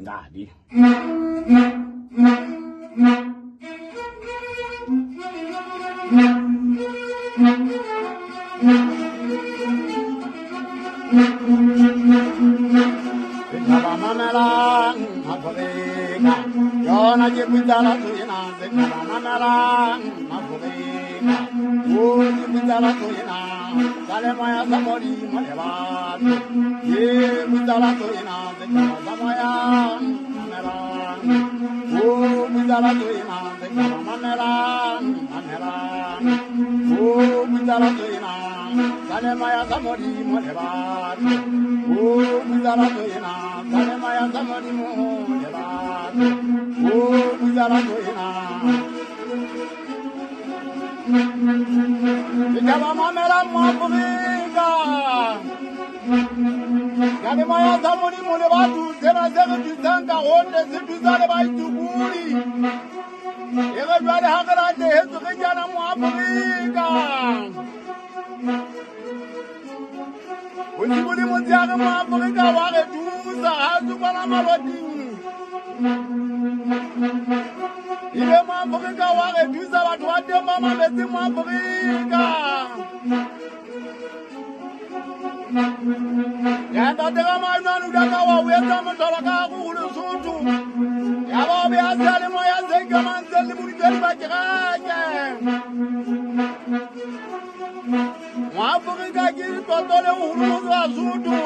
ngadi Mamela, Mapolina, Yona Jibitala Tuina, the Mamela, Mapolina, Wood Jibitala Tuina, Salemaya Samori, Maleva, Jibitala Tuina, the Samaya, Mamela, Wood Jibitala Tuina, the Mamela, Mamela, Wood Jibitala Tuina, Salemaya Samori, Maleva, Wood Jibitala Tuina. Salemaya Samori Maleva, Wood Jibitala Tuina. Jaba Mamela Mapolina, Salemaya Samori Maleva, Tera Zebeti Sanga, Onde Zibizale by Tuguri. Everybody Hagara, the head of the Jana Mapolina. Unibuli Mutiaga Mapolina, Wale Tuza, Azubana Malodi. Ile Mapolina, Wale Tuza, what the Mama Betty Mapolina. Yanda de Ramano Dakawa, we are coming to Laka, who will soon. Yababi Azali Maya Zegaman, Zelibuli Bajraja. Mapolina, give Potole, who was Zudu.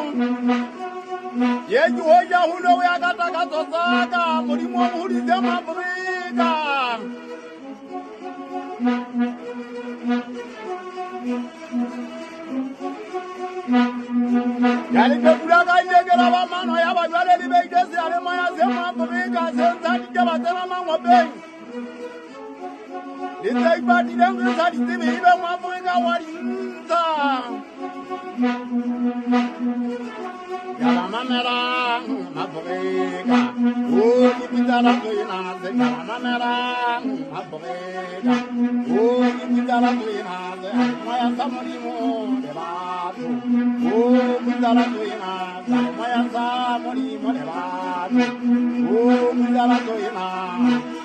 Yet you hold your Hulu, we are Gataka, Murimo, who is the Mapolina. Yali Pepulaga, Yagarama, I have a very big Alemaya, Zema, Santa, Jabatama, Bay. It's like Badi Language, I didn't even want to go out. Yalamamera, Mapolina, oh, Yipitala Tuina, the Yalamamera, Mapolina, oh, Yipitala Tuina, the Maya Samorimo, the Bato, oh, Pitala Tuina, the Maya Samorimo, the Bato, oh, Pitala Tuina.